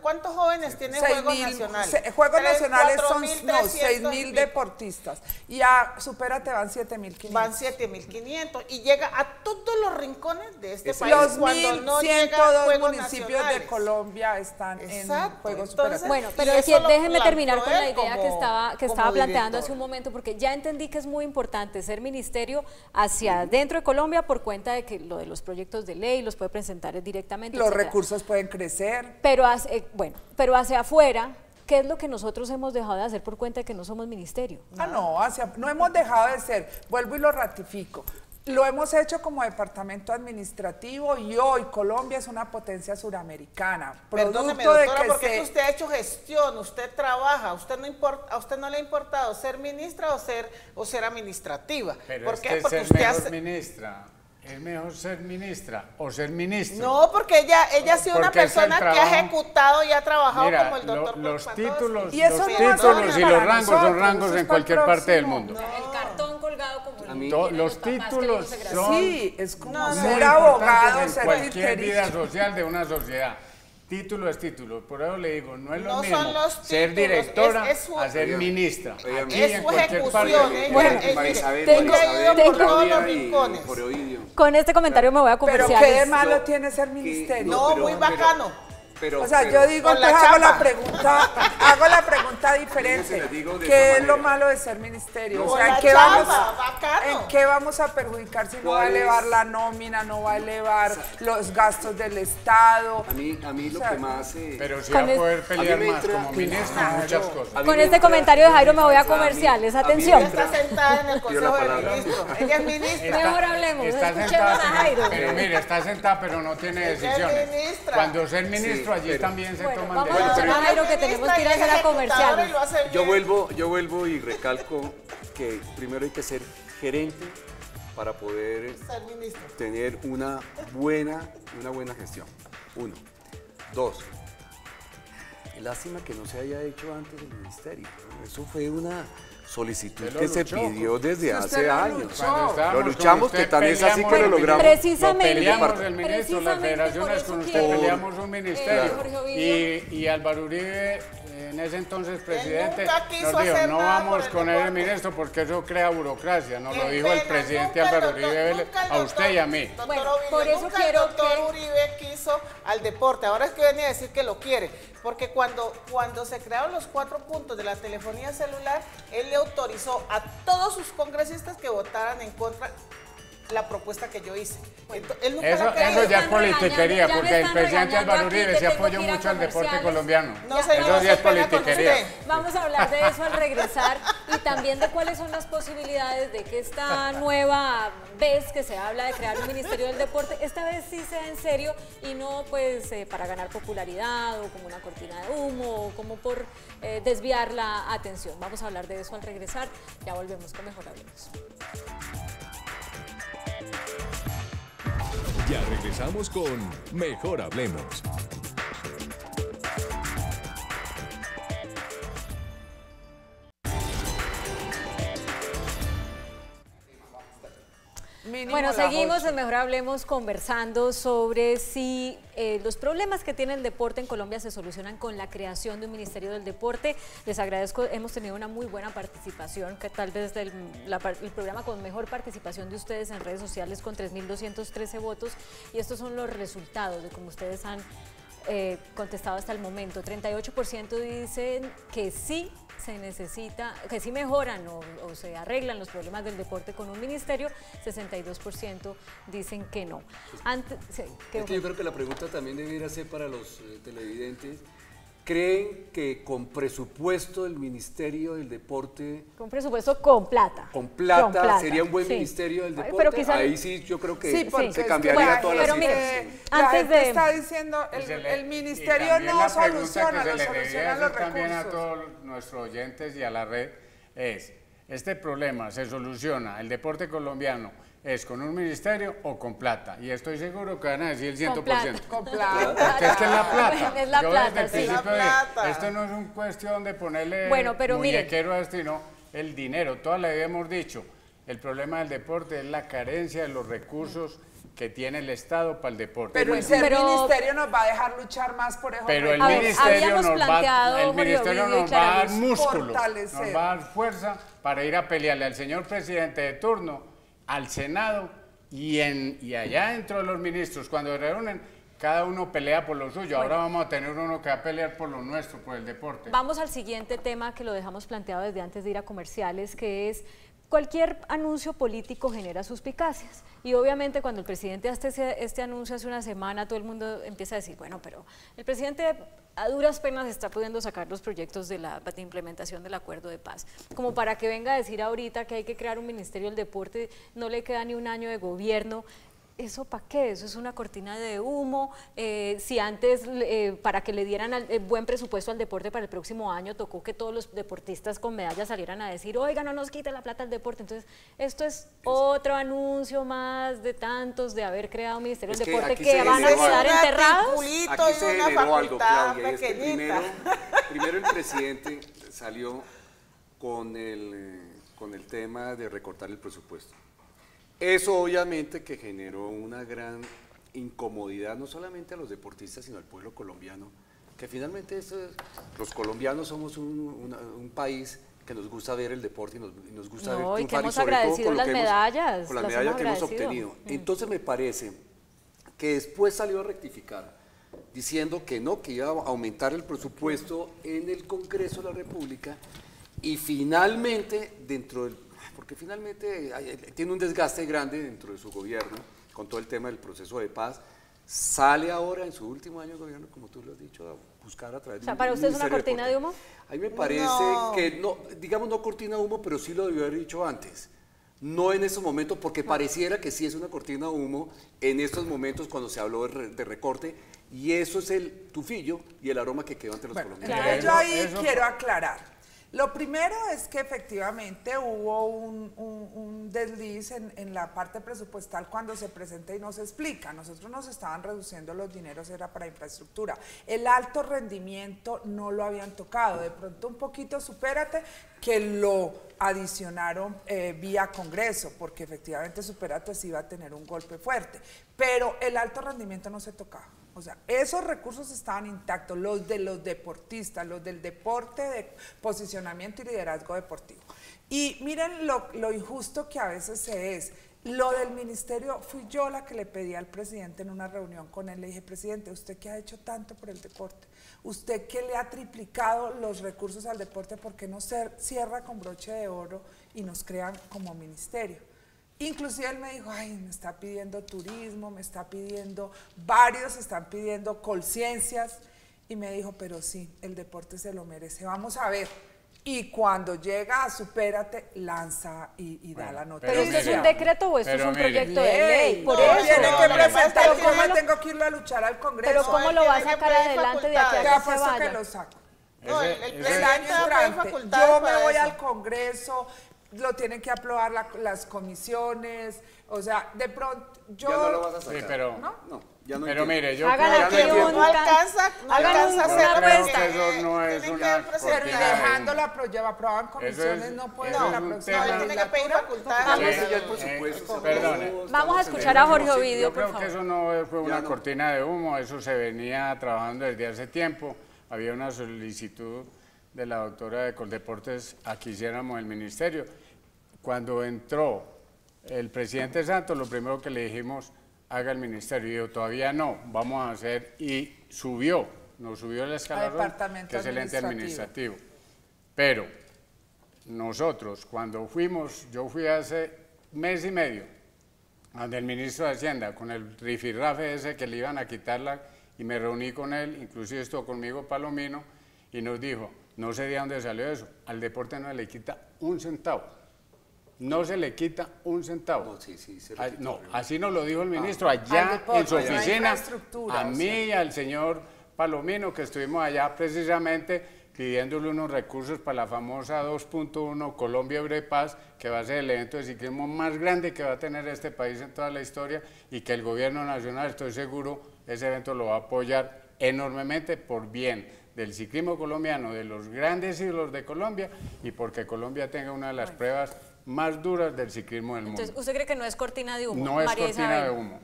cuántos jóvenes tienen Juegos 6.000, Nacionales? Juegos 3, Nacionales son 4.300 6.000 deportistas, y a Supérate van 7.500. Van 7.500 y llega a todos los rincones de este Ese- país. Los cuando no 1.102 llega a Juegos municipios Nacionales. de Colombia están Exacto, en Juegos entonces, Supérate. Bueno, pero Y eso lo déjenme lanzó terminar con la él idea que como estaba planteando director. hace un momento, porque ya entendí que es muy importante ser ministerio hacia dentro de Colombia por cuenta de que lo de los proyectos de ley los puede presentar directamente. Los etcétera. recursos pueden crecer. Pero pero hacia afuera, ¿qué es lo que nosotros hemos dejado de hacer por cuenta de que no somos ministerio? No hemos dejado de ser, vuelvo y lo ratifico. Lo hemos hecho como departamento administrativo y hoy Colombia es una potencia suramericana. Perdóneme, Producto de doctora, que porque se- es que usted ha hecho gestión, usted trabaja, a usted no le ha importado ser ministra o ser administrativa. Pero ¿Por es qué? que Porque ser usted mejor hace... ministra. ¿Es mejor ser ministra o ser ministro? No, porque ella ha sido una Porque es el persona que ha trabajo. ejecutado y ha trabajado Mira, como el doctor los Pandowski. títulos, Y eso los no va a títulos ser y para los rangos son nosotros, rangos eso es en para el cualquier parte del próximo. mundo. El cartón colgado como A mí- Los títulos son Sí, es como No, ser muy abogado, importantes en ser cualquier vida titerista. social de una sociedad. Título es título, por eso le digo, no es lo No mismo son los ser títulos, directora es su- a ser Oiga, ministra. oiga, Aquí es en su cualquier parte ejecución, del ¿eh? mundo. Bueno, Mire, Marisabel, tengo- ido por todos los rincones. por Ovidio. Con este comentario me voy a Pero comerciales. qué de malo tiene ser ministerio. No, muy bacano. Pero, O sea, pero- yo digo, con la entonces hago chapa. hago la pregunta Fíjense, diferente. les digo de ¿Qué esa es lo manera. malo de ser ministerio? No, O con sea, la ¿en qué chapa, bacano. ¿en qué vamos a perjudicar si no va a ¿Cuál elevar es? la nómina, no va a elevar los gastos del Estado? A mí lo O sea, que más... Pero sí Con va a el- poder pelear a mí me más entra- como ministro en muchas cosas. a mí Con me este entra- comentario de Jairo me voy a mí- comerciales. a mí me Atención. Ella entra- está sentada en el Pido la Consejo de palabra. Ministros. Ella es ministra. Mejor hablemos, Está escuchemos sentada, a Jairo. pero mire, está sentada, pero no tiene Ella es decisiones. ministra. Cuando ser ministro, Sí, allí pero- también se Bueno, toman vamos a decisiones. escuchar a Jairo que tenemos que ir a hacer a comerciales. Y lo hace bien. Yo vuelvo y recalco que primero hay que ser gerente para poder Ser ministro. tener una buena gestión. 1. 2. Lástima que no se haya hecho antes el ministerio. Eso fue una solicitud Usted lo que se luchó. pidió desde Si hace usted lo años. luchó. Cuando estábamos Lo con luchamos, usted, que tan es así peleamos que lo el logramos. ministro. Precisamente. Lo peleamos Parte. el ministro, las Precisamente federaciones por con eso usted quiero- peleamos un ministerio. Jorge Ovidio. Y Álvaro Uribe, en ese entonces presidente, nunca quiso nos dijo, hacer no nada vamos por el con el deporte". ministro porque eso crea burocracia. Nos lo Qué dijo el pena, presidente nunca el Álvaro doctor- Uribe nunca el a usted y a mí. doctor Bueno, Ovidio, por eso nunca quiero el doctor que- Uribe quiso al deporte. Ahora es que venía a decir que lo quiere. Porque cuando se crearon los 4 puntos de la telefonía celular, él le autorizó a todos sus congresistas que votaran en contra la propuesta que yo hice. Él nunca Eso, la quería. eso ya es están politiquería, regañando, ya me porque el están presidente regañando Álvaro aquí Uribe que sí tengo apoya que ir a mucho al deporte comerciales. colombiano. No, Ya, señor, Eso sí es qué pena con politiquería. usted. Vamos a hablar de eso al regresar y también de cuáles son las posibilidades de que esta nueva vez que se habla de crear un Ministerio del Deporte, esta vez sí sea en serio y no pues para ganar popularidad o como una cortina de humo o como por desviar la atención. Vamos a hablar de eso al regresar. Ya volvemos con Mejor Hablemos. Ya regresamos con Mejor Hablemos. Mínimo Bueno, las seguimos 8. en Mejor Hablemos conversando sobre si los problemas que tiene el deporte en Colombia se solucionan con la creación de un Ministerio del Deporte. Les agradezco, hemos tenido una muy buena participación, que tal vez el programa con mejor participación de ustedes en redes sociales con 3.213 votos y estos son los resultados de cómo ustedes han contestado hasta el momento. 38% dicen que sí se necesita, que sí mejoran o se arreglan los problemas del deporte con un ministerio, 62% dicen que no. Antes, sí, Es que yo creo que la pregunta también debiera ser para los televidentes, ¿Creen que con presupuesto del Ministerio del Deporte, Con presupuesto con plata. con plata, sería un buen Ministerio del Deporte? Pero quizá, ahí sí yo creo que Sí, porque se es cambiaría que, toda la pero cifra. mire, la antes gente de- está diciendo, el ministerio no soluciona, lo solucionan los también a recursos. todos nuestros oyentes y a la red es, este problema se soluciona, el deporte colombiano, es con un ministerio o con plata. Y estoy seguro que van a decir el 100%. Con plata. Con plata. Porque es que es la plata. Es la Yo plata, desde el sí. principio La plata. esto no es una cuestión de ponerle Bueno, pero mire. muñequero a esto, sino el dinero. Toda la vida hemos dicho, el problema del deporte es la carencia de los recursos que tiene el Estado para el deporte. Pero el ser ministerio nos va a dejar luchar más por eso. Pero el A ver, ministerio habíamos nos planteado, va, el Jorge ministerio Ovidio y nos va a dar Clara Luz, músculo, fortalecer. nos va a dar fuerza para ir a pelearle al señor presidente de turno, al Senado y allá dentro de los ministros, cuando se reúnen, cada uno pelea por lo suyo. Ahora vamos a tener uno que va a pelear por lo nuestro, por el deporte. Vamos al siguiente tema que lo dejamos planteado desde antes de ir a comerciales, que es cualquier anuncio político genera suspicacias. Y obviamente cuando el presidente hace este anuncio hace una semana, todo el mundo empieza a decir, bueno, pero el presidente a duras penas está pudiendo sacar los proyectos de implementación del acuerdo de paz. Como para que venga a decir ahorita que hay que crear un ministerio del deporte, no le queda ni un año de gobierno. ¿Eso para qué? Eso es una cortina de humo. Si antes, para que le dieran buen presupuesto al deporte para el próximo año, tocó que todos los deportistas con medallas salieran a decir, oiga, no nos quite la plata al deporte. Entonces, esto es otro anuncio más de tantos de haber creado un Ministerio del Deporte que van a quedar enterrados. Aquí se generó algo, Claudia, y es que primero el presidente salió con el tema de recortar el presupuesto. Eso obviamente que generó una gran incomodidad, no solamente a los deportistas, sino al pueblo colombiano, que finalmente los colombianos somos un país que nos gusta ver el deporte y nos gusta ver triunfar, y que hemos sobre todo agradecido con lo las que medallas. con las las medallas que hemos agradecido. obtenido. Entonces me parece que después salió a rectificar, diciendo que no, que iba a aumentar el presupuesto en el Congreso de la República y finalmente porque finalmente tiene un desgaste grande dentro de su gobierno con todo el tema del proceso de paz, sale ahora en su último año de gobierno, como tú lo has dicho, a buscar a través de ¿para usted es una cortina de humo? A mí me parece que, no, digamos no cortina de humo, pero sí lo debió haber dicho antes. No en estos momentos, porque pareciera que sí es una cortina de humo en estos momentos cuando se habló de recorte, y eso es el tufillo y el aroma que quedó ante los colombianos. Entonces yo ahí quiero aclarar. Lo primero es que efectivamente hubo un desliz en la parte presupuestal cuando se presenta y no se explica. Nosotros nos estaban reduciendo los dineros, era para infraestructura. El alto rendimiento no lo habían tocado. De pronto un poquito, supérate, que lo adicionaron vía Congreso, porque efectivamente Supérate sí iba a tener un golpe fuerte. Pero el alto rendimiento no se tocaba. O sea, esos recursos estaban intactos, los de los deportistas, los del deporte de posicionamiento y liderazgo deportivo. Y miren lo injusto que a veces se es. Lo del ministerio, fui yo la que le pedí al presidente en una reunión con él, le dije, presidente, usted que ha hecho tanto por el deporte, usted que le ha triplicado los recursos al deporte, ¿por qué no cierra con broche de oro y nos crean como ministerio? Inclusive él me dijo, ay, me está pidiendo turismo, me está pidiendo, varios están pidiendo Colciencias, y me dijo, pero sí, el deporte se lo merece, vamos a ver. Y cuando llega a Supérate, lanza y da la noticia. ¿Pero esto es un decreto o esto es un proyecto de ley? Por Por eso eso. tiene que presentar, Pero ¿cómo tengo que irlo a luchar al Congreso? Pero ¿cómo lo va a sacar adelante de aquí Te a que se apuesto que vaya? lo saco. No, el El presidente año da entrante, facultades yo me para voy eso. al Congreso, lo tienen que aprobar las comisiones, o sea, de pronto yo... Ya no lo vas a sacar. Sí, pero, No, ya no pero entiendo. mire, yo Hagan creo aquí que No un alcanza a hagan hacer una la creo apuesta. que eso no es Tienen que una presentar- Pero y cortina de humo. dejándola aprobada en comisiones, es- no puede eso ser es la un próxima tema. No, tiene que pedir legislatura. facultades. Vamos. Ya el presupuesto se perdone. aprobó, Vamos a estamos en escuchar a el- Jorge Ovidio, Yo por creo que favor. eso no fue una no. cortina de humo, eso se venía trabajando desde hace tiempo. Había una solicitud de la doctora de Coldeportes a que hiciéramos el ministerio. Cuando entró el presidente Santos, lo primero que le dijimos, haga el ministerio. Y yo, todavía no, vamos a hacer, y nos subió el escalón, departamento que es el ente administrativo. administrativo. Pero nosotros, cuando yo fui hace mes y medio, donde el ministro de Hacienda, con el rifirrafe ese que le iban a quitarla, y me reuní con él, inclusive estuvo conmigo Palomino, y nos dijo, no sé de dónde salió eso, al deporte no se le quita un centavo. No se le quita un centavo. No, sí, No, así nos lo dijo el ministro allá en su oficina, a mí y al señor Palomino, que estuvimos allá precisamente pidiéndole unos recursos para la famosa 2.1 Colombia Eurepaz, que va a ser el evento de ciclismo más grande que va a tener este país en toda la historia, y que el gobierno nacional, estoy seguro, ese evento lo va a apoyar enormemente por bien del ciclismo colombiano, de los grandes ídolos de Colombia, y porque Colombia tenga una de las pruebas más duras del ciclismo del mundo. Entonces, ¿usted cree que no es cortina de humo? No es María cortina Isabel? de humo.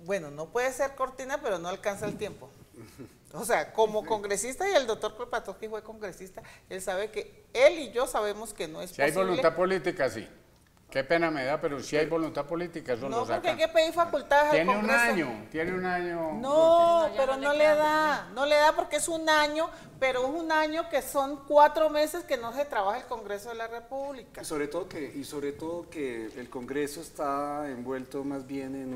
Bueno, no puede ser cortina, pero no alcanza el tiempo. O sea, como congresista, y el doctor Kropatowski fue congresista, él sabe que, él y yo sabemos que no es Si hay posible. voluntad política, sí. Qué pena me da, pero si hay voluntad política, eso No, lo porque hay sacan. que pedir facultades al Congreso. Tiene un año. No, ya pero no no le le queda da, no le da porque es un año, pero es un año que son 4 meses que no se trabaja el Congreso de la República. Y sobre todo que el Congreso está envuelto más bien en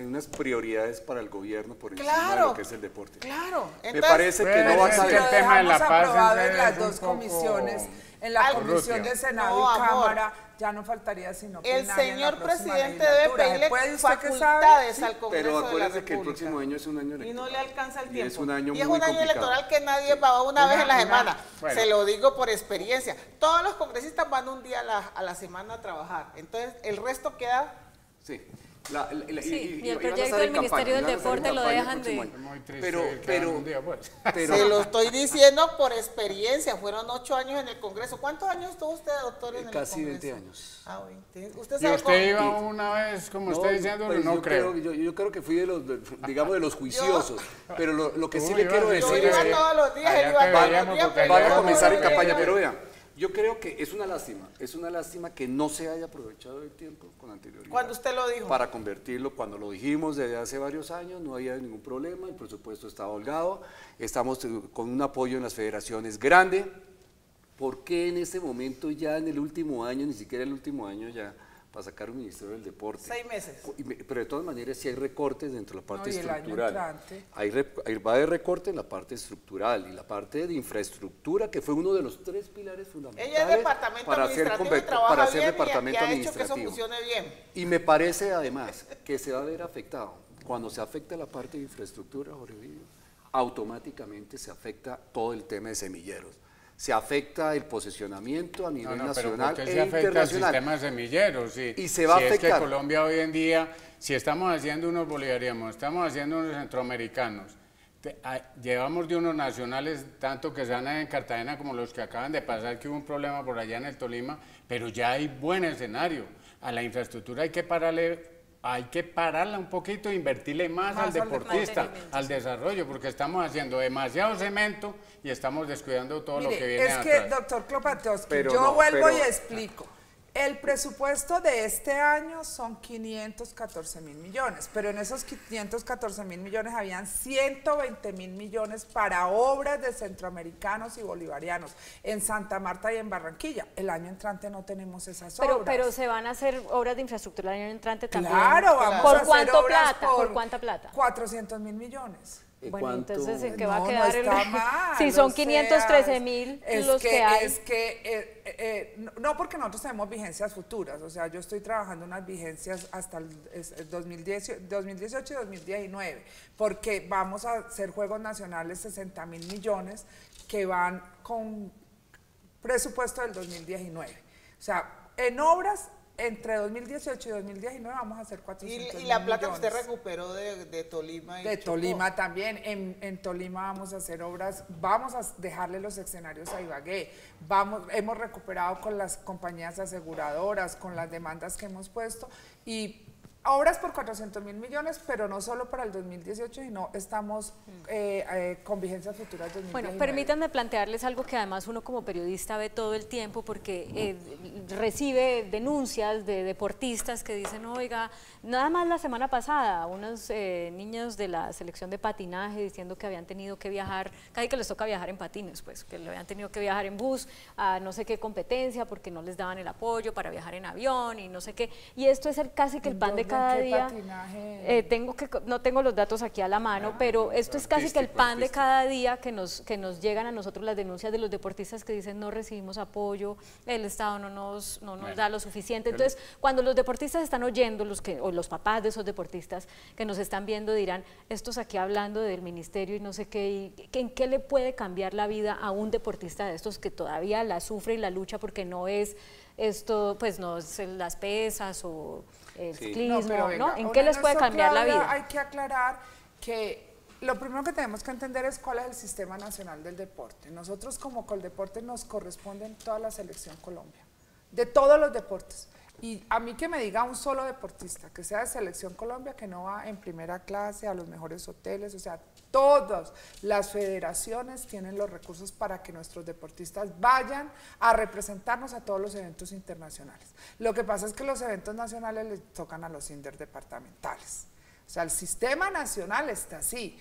unas prioridades para el gobierno por encima de lo que es el deporte. Claro. Me parece que no vas a Puede ver. ser. El tema de la Dejamos paz aprobado es en las un dos poco comisiones, en la Algo. comisión de Senado No, y amor. Cámara, ya no faltaría sino que El nadie en la señor próxima presidente debe legislatura. pedirle ¿Puede usted que sabe? facultades al Congreso Pero de la acuérdense que el República. próximo año es un año electoral. Y no le alcanza el Y tiempo. es un año Y es muy un año complicado. electoral que nadie va una vez en la semana. bueno. Se lo digo por experiencia. Todos los congresistas van un día a la semana a trabajar. Entonces, el resto queda... Sí. Sí, y el van a proyecto estar del en Ministerio del campaña, van a estar en Deporte lo campaña el dejan próximo de- año. Muy triste Pero, que pero, hagan un día, pues. Se lo estoy diciendo por experiencia. Fueron 8 años en el Congreso. ¿Cuántos años estuvo usted, doctor, en el Congreso? Casi 20 años. Ah, 20. ¿Usted ¿Y sabe usted cómo? iba una vez, como usted diciéndolo? pues No yo creo. Yo creo que fui de los, digamos, de los juiciosos. Pero lo que sí Uy, le quiero Iván, decir Yo es iba que todos los días, allá él iba te todos los veíamos días. porque pero van allá a yo comenzar en no campaña. veía. Pero vean, yo creo que es una lástima que no se haya aprovechado el tiempo con anterioridad. Cuando usted lo dijo. Para convertirlo, cuando lo dijimos desde hace varios años, no había ningún problema, el presupuesto estaba holgado, estamos con un apoyo en las federaciones grande. ¿Por qué en este momento, ya en el último año, ni siquiera el último año ya, para sacar un Ministerio del Deporte? 6 meses. Pero de todas maneras, sí hay recortes dentro de la parte No, y el año estructural. entrante. Va a haber recorte en la parte estructural y la parte de infraestructura, que fue uno de los 3 pilares fundamentales Ella es departamento para ser, administrativo y trabaja para ser bien departamento y ha hecho que eso administrativo. funcione bien. Y me parece además que se va a ver afectado. Cuando se afecta la parte de infraestructura, Jorge Ovidio, automáticamente se afecta todo el tema de semilleros. Se afecta el posicionamiento a nivel nacional pero ¿por qué e se afecta el internacional. sistema semilleros? Y se va a si es que afectar. Colombia hoy en día, si estamos haciendo unos bolivarianos, estamos haciendo unos centroamericanos, llevamos de unos nacionales, tanto que están en Cartagena como los que acaban de pasar, que hubo un problema por allá en el Tolima, pero ya hay buen escenario. A la infraestructura hay que pararla un poquito e invertirle más al deportista, mantenimiento, al desarrollo, porque estamos haciendo demasiado cemento y estamos descuidando todo lo que Mire, viene es que, atrás. doctor Kropatowski, Pero yo no, vuelvo pero- y explico. El presupuesto de este año son 514.000 millones, pero en esos 514.000 millones habían 120.000 millones para obras de centroamericanos y bolivarianos en Santa Marta y en Barranquilla. El año entrante no tenemos esas obras. Pero se van a hacer obras de infraestructura el año entrante también. Claro, vamos ¿Por a hacer cuánto obras plata? ¿Por cuánta plata? 400.000 millones. Bueno, ¿Cuánto? entonces, ¿en qué No, va a no quedar está mal, si son o sea, 513.000 los que hay? Es que, no porque nosotros tenemos vigencias futuras, o sea, yo estoy trabajando unas vigencias hasta el 2018 y 2019, porque vamos a hacer Juegos Nacionales 60.000 millones que van con presupuesto del 2019. O sea, en obras, entre 2018 y 2019 vamos a hacer 400 Y la plata que millones. usted recuperó de Tolima y De Chocó. Tolima también, en Tolima vamos a hacer obras, vamos a dejarle los escenarios a Ibagué, hemos recuperado con las compañías aseguradoras, con las demandas que hemos puesto y obras por 400.000 millones, pero no solo para el 2018, sino estamos con vigencias futuras 2019. Bueno, permítanme plantearles algo que además uno como periodista ve todo el tiempo porque recibe denuncias de deportistas que dicen, oiga, nada más la semana pasada, unos niños de la selección de patinaje diciendo que habían tenido que viajar, casi que les toca viajar en patines, pues, que le habían tenido que viajar en bus a no sé qué competencia porque no les daban el apoyo para viajar en avión y no sé qué, y esto es casi que el pan de cada cada qué día. patinaje? No tengo los datos aquí a la mano, pero esto es casi que el pan de cada día que nos llegan a nosotros las denuncias de los deportistas que dicen no recibimos apoyo, el Estado no nos da lo suficiente. Entonces, cuando los deportistas están oyendo, o los papás de esos deportistas que nos están viendo dirán, estos aquí hablando del ministerio y no sé qué, y ¿en qué le puede cambiar la vida a un deportista de estos que todavía la sufre y la lucha porque no es esto, pues no es las pesas o el ciclismo, pero venga, ¿no? ¿En qué les puede cambiar la vida? Hay que aclarar que lo primero que tenemos que entender es cuál es el Sistema Nacional del Deporte. Nosotros como Coldeporte nos corresponden toda la selección Colombia, de todos los deportes. Y a mí que me diga un solo deportista que sea de Selección Colombia, que no va en primera clase a los mejores hoteles, o sea, todas las federaciones tienen los recursos para que nuestros deportistas vayan a representarnos a todos los eventos internacionales. Lo que pasa es que los eventos nacionales les tocan a los interdepartamentales. O sea, el sistema nacional está así.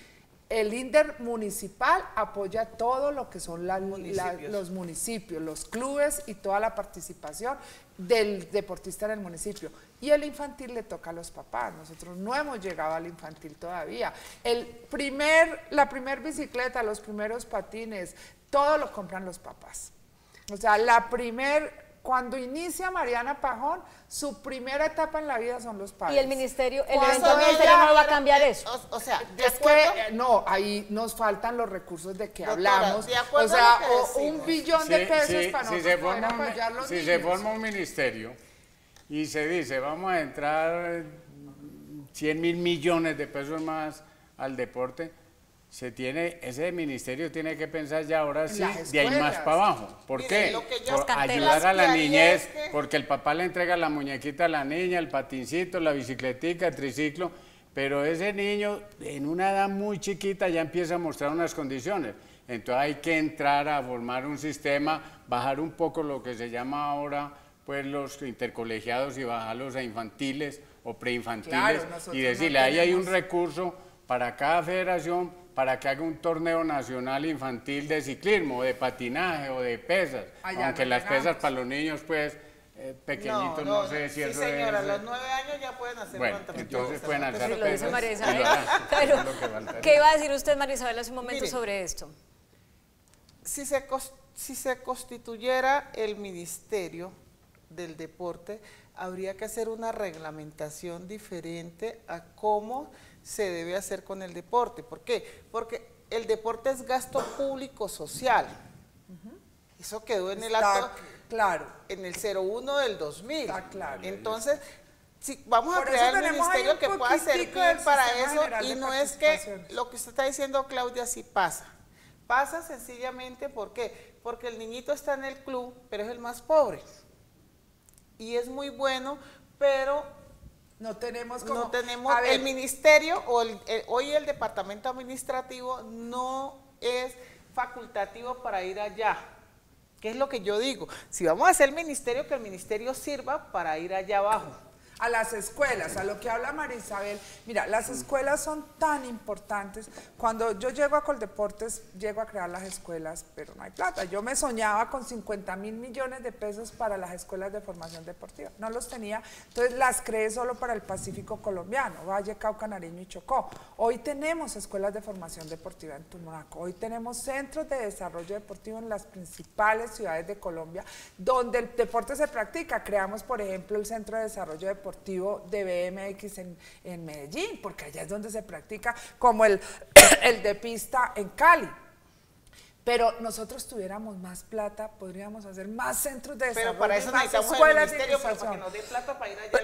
El intermunicipal apoya todo lo que son los municipios, los clubes y toda la participación del deportista en el municipio. Y el infantil le toca a los papás. Nosotros no hemos llegado al infantil todavía. La primer bicicleta, los primeros patines, todo lo compran los papás. O sea, cuando inicia Mariana Pajón, su primera etapa en la vida son los padres. Y el ministerio, el evento del ministerio no va a cambiar eso. O sea, es que no, ahí nos faltan los recursos de que hablamos. O sea, un billón de pesos para nosotros poder apoyar los niños. Si se forma un ministerio y se dice, vamos a entrar 100.000 millones de pesos más al deporte, ese ministerio tiene que pensar ya ahora sí, de ahí más para abajo. ¿Por qué? Por ayudar a la niñez, porque el papá le entrega la muñequita a la niña, el patincito, la bicicletica, el triciclo, pero ese niño en una edad muy chiquita ya empieza a mostrar unas condiciones. Entonces hay que entrar a formar un sistema, bajar un poco lo que se llama ahora pues los intercolegiados y bajarlos a infantiles o preinfantiles, y decirle, ahí hay un recurso para cada federación para que haga un torneo nacional infantil de ciclismo, o de patinaje, o de pesas. Aunque las pesas para los niños, pues, pequeñitos, no sé si eso señora, a los 9 años ya pueden hacer entonces pueden alzar lo dice pesas. María Isabel. Pero, ¿qué iba a decir usted, María Isabel, hace un momento sobre esto? Si se constituyera el Ministerio del Deporte, habría que hacer una reglamentación diferente a cómo se debe hacer con el deporte. ¿Por qué? Porque el deporte es gasto público social. Eso quedó en el acto, claro, en el 01 del 2000. Está claro. Entonces, si vamos a crear un ministerio que pueda servir para eso, y no es que lo que usted está diciendo, Claudia, sí pasa. Pasa sencillamente, ¿por qué? Porque el niñito está en el club, pero es el más pobre. Y es muy bueno, pero no tenemos el ministerio o hoy el departamento administrativo no es facultativo para ir allá. ¿Qué es lo que yo digo? Si vamos a hacer el ministerio, que el ministerio sirva para ir allá abajo. A las escuelas, a lo que habla María Isabel. Mira, las escuelas son tan importantes. Cuando yo llego a Coldeportes, llego a crear las escuelas, pero no hay plata. Yo me soñaba con 50.000 millones de pesos para las escuelas de formación deportiva. No los tenía, entonces las creé solo para el Pacífico colombiano, Valle, Cauca, Nariño y Chocó. Hoy tenemos escuelas de formación deportiva en Tumaco, hoy tenemos centros de desarrollo deportivo en las principales ciudades de Colombia, donde el deporte se practica. Creamos, por ejemplo, el Centro de Desarrollo Deportivo de BMX en Medellín, porque allá es donde se practica, como el de pista en Cali. Pero nosotros tuviéramos más plata, podríamos hacer más centros de desarrollo. Pero para eso necesitamos el ministerio, para que nos dé plata para ir allá.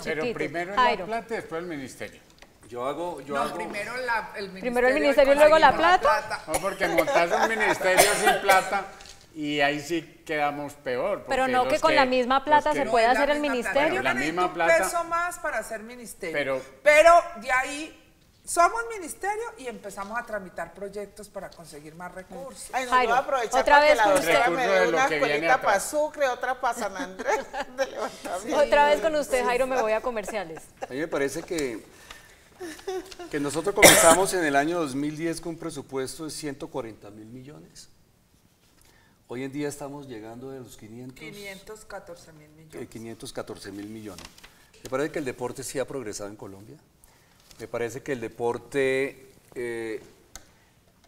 Pero primero la plata y después el ministerio. Yo hago primero el ministerio y luego la plata. No, porque montar un ministerio sin plata y ahí sí quedamos peor. Pero no que con la misma plata se puede hacer el ministerio. La misma plata. Un peso más para hacer ministerio. Pero de ahí somos ministerio y empezamos a tramitar proyectos para conseguir más recursos. Ay, no, Jairo, yo voy a aprovechar otra vez la con usted. me dé una escuelita para Sucre, otra para San Andrés de levantamiento. Otra vez con usted, Jairo, me voy a comerciales. A mí me parece que nosotros comenzamos en el año 2010 con un presupuesto de 140.000 millones. Hoy en día estamos llegando de los 514.000 millones. Me parece que el deporte sí ha progresado en Colombia. Me parece que el deporte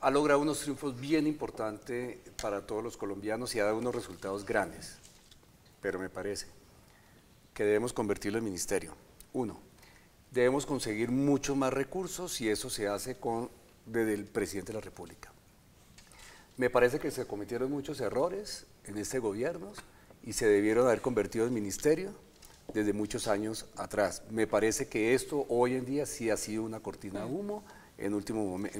ha logrado unos triunfos bien importantes para todos los colombianos y ha dado unos resultados grandes. Pero me parece que debemos convertirlo en ministerio. Uno, debemos conseguir muchos más recursos y eso se hace desde el presidente de la República. Me parece que se cometieron muchos errores en este gobierno y se debieron haber convertido en ministerio desde muchos años atrás. Me parece que esto hoy en día sí ha sido una cortina de humo en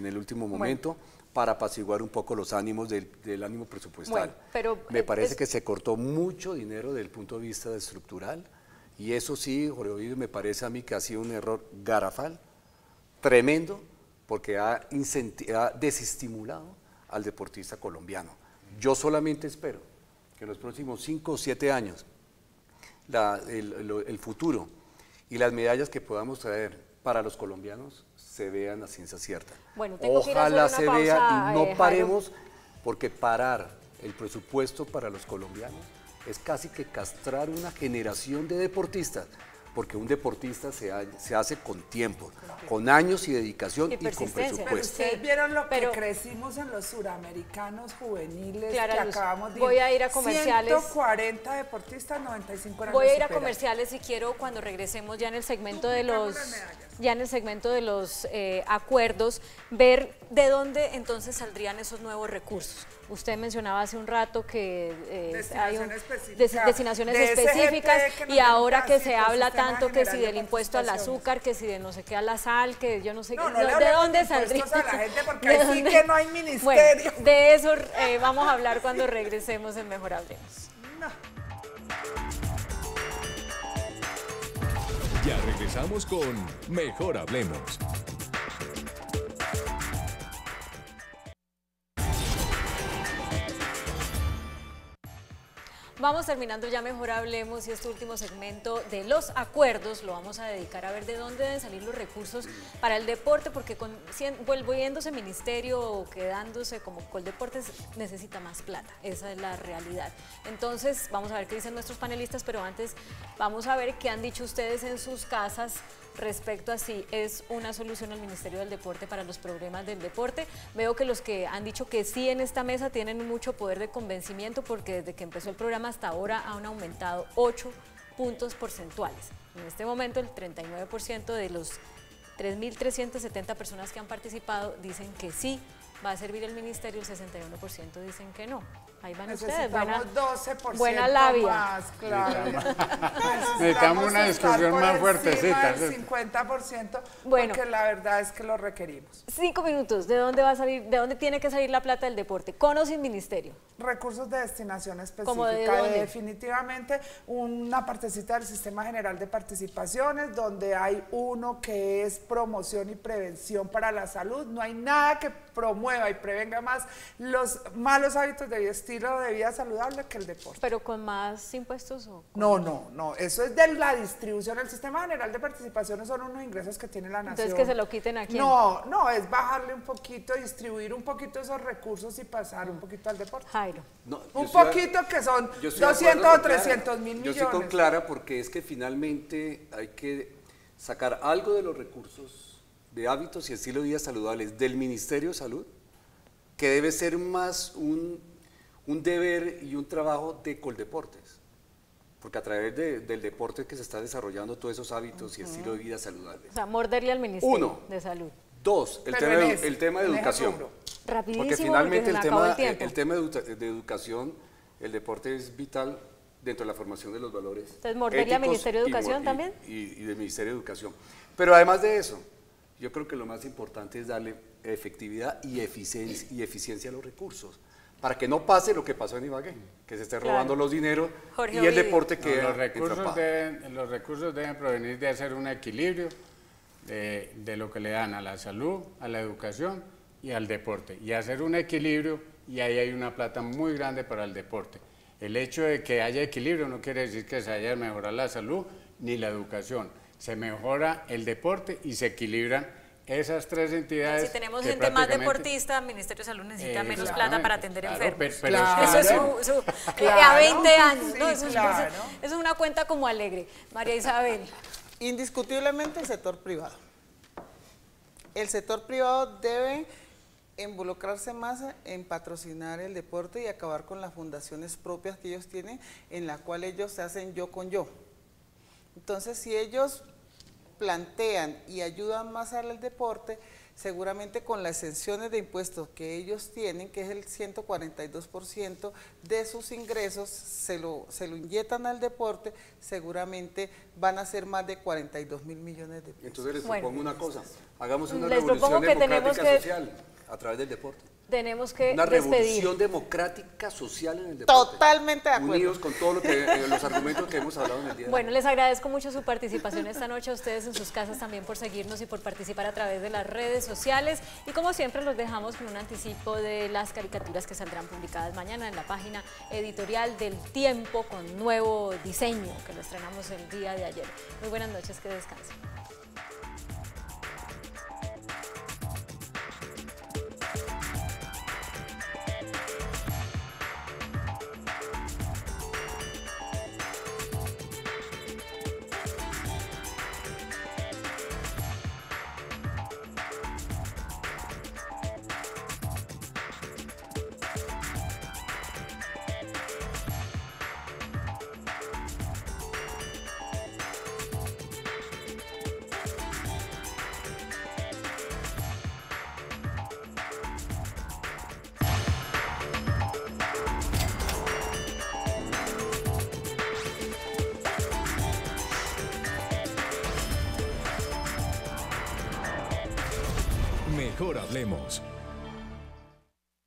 el último momento para apaciguar un poco los ánimos del ánimo presupuestal. Bueno, pero me parece que se cortó mucho dinero desde el punto de vista estructural y eso sí, Jorge Ovidio, me parece a mí que ha sido un error garrafal, tremendo, porque ha desestimulado al deportista colombiano. Yo solamente espero que en los próximos 5 o 7 años el futuro y las medallas que podamos traer para los colombianos se vean a ciencia cierta. Bueno, tengo que ir a hacer Ojalá una se pausa, vea y no Jairo. paremos, porque parar el presupuesto para los colombianos es casi que castrar una generación de deportistas, porque un deportista se hace con tiempo, con años y dedicación Y y con persistencia. Pero presupuesto. ustedes vieron lo pero- que crecimos en los suramericanos juveniles Clara que Luz, acabamos de voy a ir a comerciales. 140 deportistas, 95 eran Voy de a ir a supera. comerciales y quiero cuando regresemos ya en el segmento de Buscamos los las medallas. acuerdos, ver de dónde entonces saldrían esos nuevos recursos. Usted mencionaba hace un rato que hay Destinación específica, destinaciones de SGT específicas que nos y ahora que den se casi por habla Sistema tanto que General si de del impuesto al Participaciones. azúcar, que si de no sé qué a la sal, que yo no sé No, qué, no le ¿de hablemos dónde de saldría? impuestos a la gente porque ¿De ahí sí dónde? que no hay Bueno, ministerio. de eso vamos a hablar cuando regresemos en Mejor Hablemos. Ya regresamos con Mejor Hablemos. Vamos terminando ya Mejor Hablemos y este último segmento de los acuerdos lo vamos a dedicar a ver de dónde deben salir los recursos para el deporte, porque volviéndose ministerio o quedándose como Coldeportes necesita más plata, esa es la realidad. Entonces vamos a ver qué dicen nuestros panelistas, pero antes vamos a ver qué han dicho ustedes en sus casas respecto a si es una solución el Ministerio del Deporte para los problemas del deporte. Veo que los que han dicho que sí en esta mesa tienen mucho poder de convencimiento, porque desde que empezó el programa hasta ahora han aumentado 8 puntos porcentuales. En este momento el 39% de los 3.370 personas que han participado dicen que sí va a servir el ministerio, el 61% dicen que no. Ahí van ustedes, Necesitamos 12% buena labia. más, claro. Necesitamos una discusión más fuertecita. El 50%, Bueno. porque la verdad es que lo requerimos. 5 minutos, ¿de dónde va a salir, de dónde tiene que salir la plata del deporte? ¿Con o sin ministerio? Recursos de destinación específica. ¿Cómo de dónde? Definitivamente una partecita del Sistema General de Participaciones, donde hay uno que es promoción y prevención para la salud. No hay nada que promueva y prevenga más los malos hábitos de estilo de vida saludable que el deporte. ¿Pero con más impuestos o...? No, eso es de la distribución. El Sistema General de Participaciones son unos ingresos que tiene la nación. Entonces que se lo quiten a quién. No, es bajarle un poquito, distribuir un poquito esos recursos y pasar un poquito al deporte. Jairo. No, Un yo estoy de- poquito que son yo estoy de 200 acuerdo o con Clara. 300 mil Yo millones. estoy con Clara porque es que finalmente hay que sacar algo de los recursos de hábitos y estilo de vida saludables del Ministerio de Salud, que debe ser más un deber y un trabajo de Coldeportes, porque a través del deporte que se está desarrollando todos esos hábitos y estilo de vida saludables. O sea, morderle al ministerio Uno. de salud. Dos, el Pero tema, en ese, el tema de en ese educación. rubro. Rapidísimo, Porque finalmente porque se me acabó el tema de educación, el deporte es vital dentro de la formación de los valores. Entonces, ¿morderle al éticos Ministerio de y Educación también? Y del Ministerio de Educación. Pero además de eso, yo creo que lo más importante es darle efectividad y eficiencia a los recursos, para que no pase lo que pasó en Ibagué, que se esté Claro. robando los dineros Jorge y el Ovidio. deporte No, queda los recursos deben provenir de hacer un equilibrio de lo que le dan a la salud, a la educación y al deporte. Y hacer un equilibrio, y ahí hay una plata muy grande para el deporte. El hecho de que haya equilibrio no quiere decir que se haya mejorado la salud ni la educación. Se mejora el deporte y se equilibran esas tres entidades... Si tenemos que gente más prácticamente- deportista, el Ministerio de Salud necesita menos Exactamente, plata para atender claro, enfermos. pero Claro. Eso es a Claro, 20 años, ¿no? sí, Eso, claro. eso es una cuenta como alegre. María Isabel. Indiscutiblemente el sector privado. El sector privado debe involucrarse más en patrocinar el deporte y acabar con las fundaciones propias que ellos tienen, en la cual ellos se hacen yo con yo. Entonces, si ellos plantean y ayudan más al deporte, seguramente con las exenciones de impuestos que ellos tienen, que es el 142% de sus ingresos, se lo inyectan al deporte, seguramente van a ser más de 42.000 millones de pesos. Entonces les Bueno, propongo una cosa, hagamos una les propongo revolución que tenemos democrática que- social a través del deporte. Tenemos que Una despedir. revolución democrática social en el deporte. Totalmente de acuerdo. Unidos con todo lo que los argumentos que hemos hablado en el día de hoy. Bueno, les agradezco mucho su participación esta noche, a ustedes en sus casas también por seguirnos y por participar a través de las redes sociales. Y como siempre los dejamos con un anticipo de las caricaturas que saldrán publicadas mañana en la página editorial del Tiempo con nuevo diseño que lo estrenamos el día de ayer. Muy buenas noches, que descansen. Mejor hablemos.